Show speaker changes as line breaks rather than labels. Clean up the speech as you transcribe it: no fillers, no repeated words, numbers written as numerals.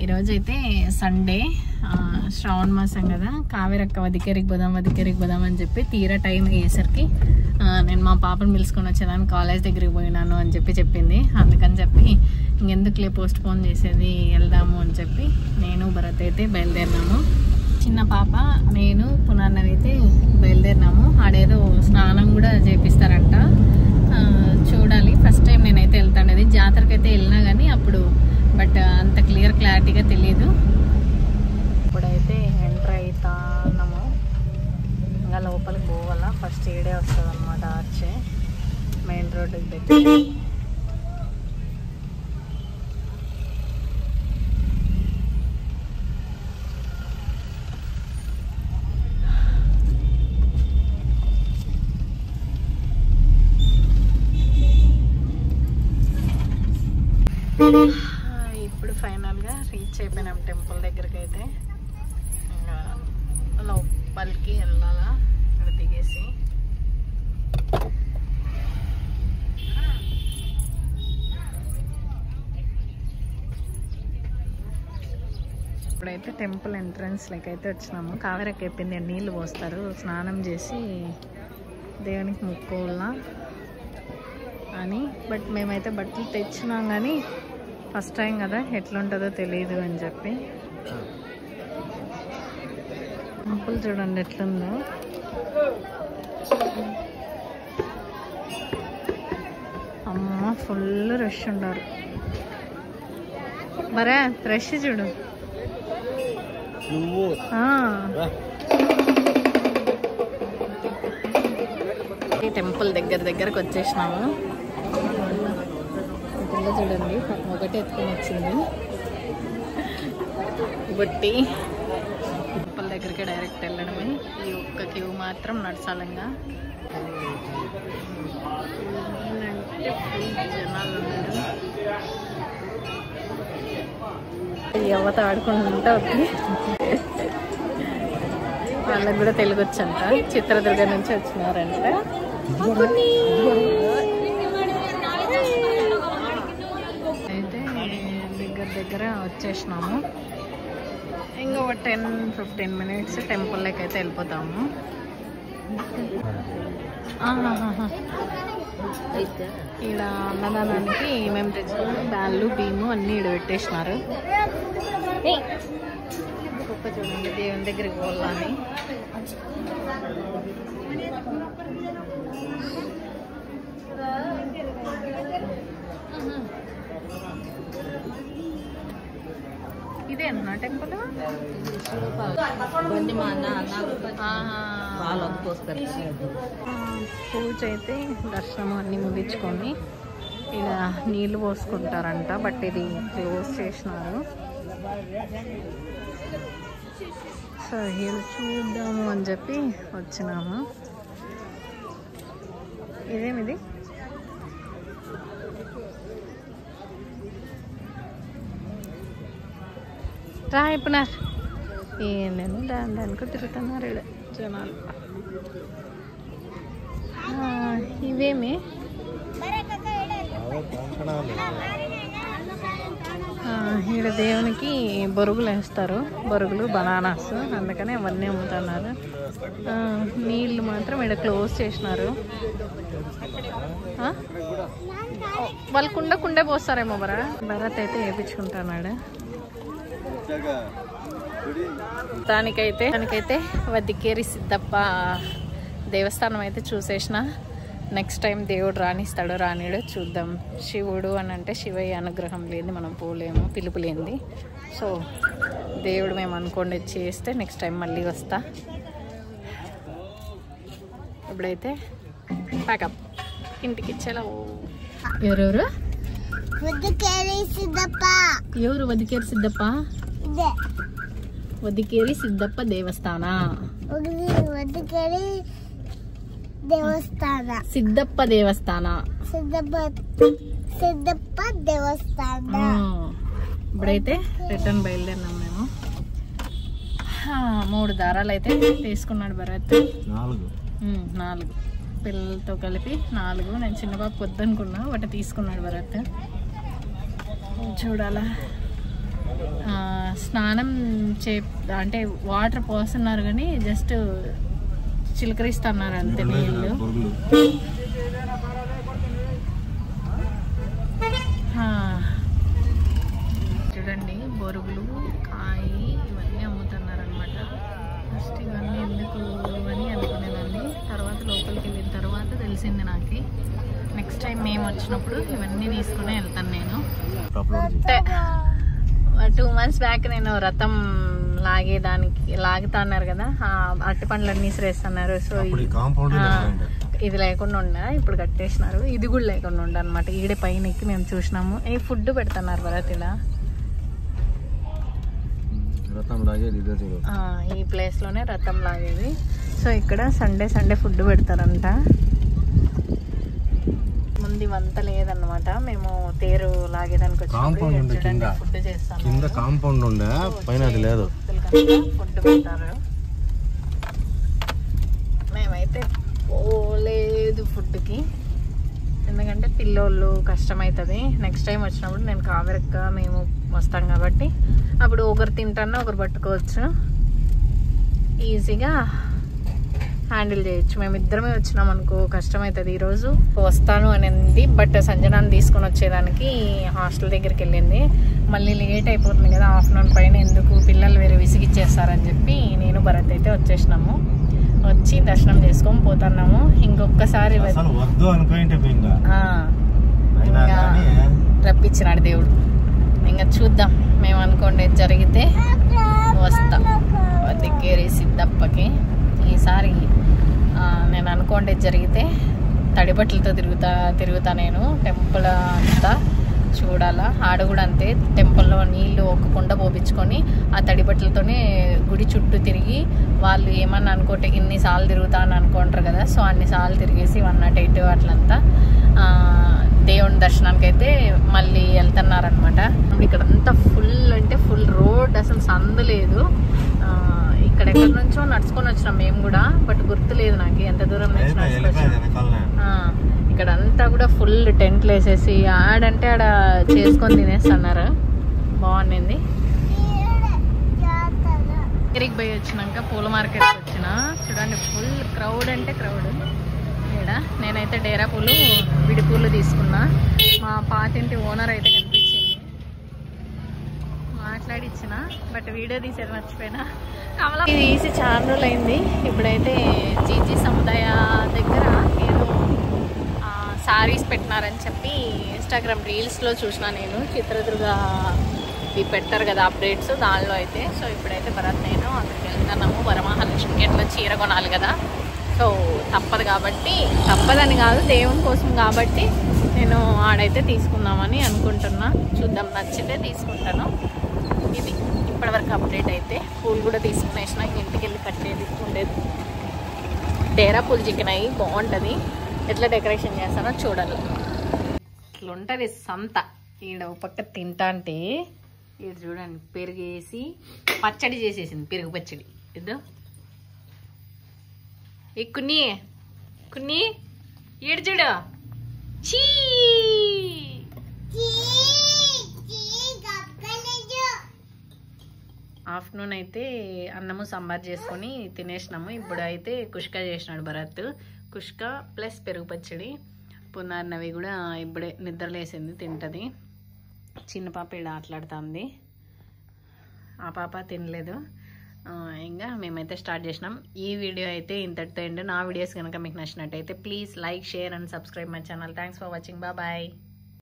ఈరోజైతే సండే శ్రావణ మాసం కదా, కావేరక్క వదికేరికి పోదాం అని చెప్పి తీరా టైం అయ్యేసరికి నేను మా పాపను పిలుచుకొని వచ్చేదాన్ని కాలేజ్ దగ్గరికి పోయినాను అని చెప్పింది. అందుకని చెప్పి ఇంకెందుకులే పోస్ట్ పోన్ చేసేది, వెళ్దాము అని చెప్పి నేను భరత్ అయితే బయలుదేరినాము. చిన్న పాప నేను పునర్నవి అయితే బయలుదేరినాము. ఆడేదో స్నానం కూడా చేపిస్తారంట, చూడాలి. ఫస్ట్ టైం నేనైతే వెళ్తాను, జాతరకైతే వెళ్ళినా కానీ అప్పుడు బట్ అంత క్లారిటీగా తెలియదు. ఇప్పుడైతే ఎంటర్ అవుతాము, ఇంకా లోపలికి పోవాలా. ఫస్ట్ ఏడే వస్తుంది అనమాట, ఆర్చే మెయిన్ రోడ్డుకి దగ్గర. ఇప్పుడు ఫైనల్గా రీచ్ అయిపోయినాం టెంపుల్ దగ్గరికి. అయితే ఇంకా లోపలికి వెళ్ళాలా, ఇక్కడ దిగేసి ఇప్పుడైతే టెంపుల్ ఎంట్రన్స్ లెక్క అయితే వచ్చినాము. కావేరకి అయిపోయింది, నీళ్ళు పోస్తారు, స్నానం చేసి దేవునికి మొక్కోవాలా అని. బట్ మేమైతే బట్టలు తెచ్చినాం కానీ ఫస్ట్ టైం కదా ఎట్లుంటుందో తెలియదు అని చెప్పి. టెంపుల్ చూడండి ఎట్లుందో. అమ్మ ఫుల్ రష్ ఉన్నారు. మరే రష్ చూడు. ఈ టెంపుల్ దగ్గరకు వచ్చేసినాము. పిల్ల చూడండి ఒకటి ఎత్తుకొని వచ్చింది బొట్టి. టెంపుల్ దగ్గరికి డైరెక్ట్ వెళ్ళడమే. ఈ ఒక్క క్యూ మాత్రం నడచాలంగా. జనాలు ఉన్నారు. యువత ఆడుకుంటూ ఉంది. వాళ్ళకి కూడా తెలుగు వచ్చంట, చిత్రదుర్గ నుంచి వచ్చినారంట. అయితే దగ్గర వచ్చేసినాము. ఇంకొక 10-15 మినిట్స్ టెంపుల్లోకి అయితే వెళ్ళిపోతాము. ఇక్కడ అన్నదానానికి మేము తెచ్చుకున్న బ్యాళ్ళు బియ్యము అన్నీ ఇక్కడ పెట్టేసినారు. గొప్ప చూడండి, దేవుని దగ్గరికి పోవాలని. ఇదే అన్న టెంపుల్. పూజ అయితే దర్శనం అన్నీ ముగించుకొని ఇలా నీళ్ళు పోసుకుంటారంట. బట్ ఇది క్లోజ్ చేసినారు. సో ఇది చూద్దాము అని చెప్పి వచ్చినాము. ఇదేమిది? రా అయిపోయినారు. ఏం లేదు, దానికి తిరుగుతున్నారు ఇక్కడ జనాలు. ఇవేమి ఇక్కడ దేవునికి బొరుగులు వేస్తారు, బొరుగులు బనానాస్, అందుకని అవన్నీ అమ్ముతున్నారు. నీళ్ళు మాత్రం ఇక్కడ క్లోజ్ చేసినారు. వాళ్ళు కుండే పోస్తారేమో. భరత్ అయితే వేయించుకుంటున్నాడు. దానికైతే వదికేరి సిద్ధప్ప దేవస్థానం అయితే చూసేసిన. నెక్స్ట్ టైం దేవుడు రానిస్తాడో రానిడో చూద్దాం. శివుడు అని అంటే శివయ్య అనుగ్రహం లేని మనం పోలేము, పిలుపు లేనిది. సో దేవుడు మేము అనుకోండి చేస్తే నెక్స్ట్ టైం మళ్ళీ వస్తా. ఇప్పుడైతే ప్యాకప్, ఇంటికి ఇచ్చేలా. ఎవరెవరు? ఎవరు వదికేరి సిద్ధప్ప? వదికేరి సిద్ధప్ప దేవస్థాన. సిద్ధప్ప దేవస్థాన. ఇప్పుడైతే రిటర్న్ బయలుదేరినాం మేము. 3 దారాలు అయితే తీసుకున్నాడు భరత్. 4 పిల్లలతో కలిపి 4. నేను చిన్న బాబు వద్దనుకున్నా, ఒకటి తీసుకున్నాడు భరత్. చూడాలా స్నానం అంటే వాటర్ పోస్తున్నారు కానీ జస్ట్ చిలకరిస్తున్నారు అంతే నీళ్ళు. చూడండి బొరుగులు కాయ ఇవన్నీ అమ్ముతున్నారు అనమాట. ఫస్ట్ ఇవన్నీ ఎందుకు అని అనుకునేదాన్ని, తర్వాత లోపలికి వెళ్ళిన తర్వాత తెలిసింది నాకు. నెక్స్ట్ టైం మేము వచ్చినప్పుడు ఇవన్నీ తీసుకుని వెళ్తాను నేను. 2 months బ్యాక్ నేను రథం లాగుతా అన్నారు కదా, అరటి పండ్లన్నీ ఇసిరేస్తున్నారు. సో ఇది లేకుండా ఉండ, ఇప్పుడు కట్టేసినారు. ఇది కూడా లేకుండా ఉండ అనమాట. ఈడే పైన ఎక్కి మేము చూసినాము. ఫుడ్ పెడుతున్నారు భరత్ ఇలా. ఈ ప్లేస్ లోనే రథం లాగేది. సో ఇక్కడ సండే ఫుడ్ పెడతారంట. ముందు ఇవంతా లేదన్నమాట. మేము తేరు లాగేదానికి వచ్చి ఫుడ్ చేస్తాం. ఫుడ్ పెడతారు. మేమైతే పోలేదు ఫుడ్కి, ఎందుకంటే పిల్లోళ్ళు కష్టమవుతుంది. నెక్స్ట్ టైం వచ్చినప్పుడు నేను కావేరక్క మేము వస్తాం కాబట్టి అప్పుడు ఒకరు తింటాను ఒకరు పట్టుకోవచ్చు, ఈజీగా హ్యాండిల్ చేయొచ్చు. మేమిద్దరమే వచ్చినాం అనుకో కష్టమవుతుంది. ఈరోజు వస్తాను అనింది, బట్ సంజనాన్ని తీసుకొని వచ్చేదానికి హాస్టల్ దగ్గరికి వెళ్ళింది. మళ్ళీ లేట్ అయిపోతుంది కదా ఆఫ్టర్నూన్ పైన, ఎందుకు పిల్లలు వేరే విసిగిచ్చేస్తారని చెప్పి నేను భరత్ అయితే వచ్చేసినాము. వచ్చి దర్శనం చేసుకొని పోతున్నాము. ఇంకొకసారి రప్పించినాడు దేవుడు. ఇంకా చూద్దాం, మేము అనుకోండి జరిగితే వస్తా దగ్గరే సిద్ధప్పకి. ఈసారి నేను అనుకోండి జరిగితే తడిబట్టలతో తిరుగుతా నేను. టెంపుల్ అంతా చూడాలా. ఆడ కూడా అంతే, టెంపుల్లో నీళ్లు ఒక కుండ పోపించుకొని ఆ తడిబట్టలతోనే గుడి చుట్టూ తిరిగి, వాళ్ళు ఏమన్నా అనుకోటే ఇన్నిసార్లు తిరుగుతా అని అనుకుంటారు కదా, సో అన్నిసార్లు తిరిగేసి 108 అట్లంతా దేవుని దర్శనానికి అయితే మళ్ళీ వెళ్తున్నారనమాట. ఇక్కడ అంతా ఫుల్ అంటే ఫుల్ రోడ్, అసలు సందు లేదు. ఇక్కడెక్కడి నుంచో నడుచుకొని వచ్చినాం మేము కూడా, బట్ గుర్తులేదు నాకు ఎంత దూరం నుంచి నడుచుకొచ్చాం. ఇక్కడ అంతా కూడా ఫుల్ టెంట్లు వేసేసి ఆడంటే ఆడ చేసుకొని తినేస్తున్నారు. బాగుంది. దగ్గరికి పోయి వచ్చినాక పూల మార్కెట్కి వచ్చిన, చూడండి ఫుల్ క్రౌడ్ అంటే క్రౌడ్. ఇక్కడ నేనైతే డేరా పూలు విడి పూలు తీసుకున్నా. మా పాతింటి ఓనర్ అయితే కనిపించింది, మాట్లాడిచ్చిన, బట్ వీడియో తీసేది మర్చిపోయినా. ఇది తీసి చాలా రోజులు అయింది. ఇప్పుడైతే జీజీ సముదాయ దగ్గర ఏదో సారీస్ పెట్టినారని చెప్పి ఇన్స్టాగ్రామ్ రీల్స్లో చూసిన నేను. చిత్రదుర్గ ఇవి పెడతారు కదా అప్డేట్స్, దానిలో అయితే. సో ఇప్పుడైతే భరత్ నేను అక్కడికి వెళ్తున్నాము. వరమహాలక్ష్మికి ఎట్లా చీర కొనాలి కదా, సో తప్పదు కాబట్టి, తప్పదని కాదు దేవుని కోసం కాబట్టి నేను ఆడైతే తీసుకుందామని అనుకుంటున్నా. చూద్దాం, నచ్చితే తీసుకుంటాను. ఇది ఇప్పటివరకు అప్డేట్ అయితే. పూలు కూడా తీసుకునేసిన, ఇంటికి వెళ్ళి కట్టేది ఉండేది. డేరా పూలు చికెనాయి బాగుంటుంది. ఎట్లా డెకరేషన్ చేస్తానో చూడాలి. ఇట్లా ఉంటుంది సంత. ఈడ ఒక పక్క తింటా అంటే ఇది చూడండి, పెరుగేసి పచ్చడి చేసేసింది, పెరుగు పచ్చడి. ఇద్దో కున్ని కున్ని ఈడు చూడు. చీ ఆఫ్టర్నూన్ అయితే అన్నము సాంబార్ చేసుకొని తినేసినాము. ఇప్పుడు అయితే కుష్కా చేసినాడు భరత్. కుష్కా ప్లస్ పెరుగు పచ్చడి. పునార్నవి కూడా ఇప్పుడే నిద్రలేసింది, తింటుంది. చిన్న పాప ఇలా ఆటలాడుతుంది, ఆ పాప తినలేదు. ఇంకా మేమైతే స్టార్ట్ చేసినాం. ఈ వీడియో అయితే ఇంతటితో ఎండ్. నా వీడియోస్ కనుక మీకు నచ్చినట్టయితే please like, share and subscribe my channel. Thanks for watching. Bye.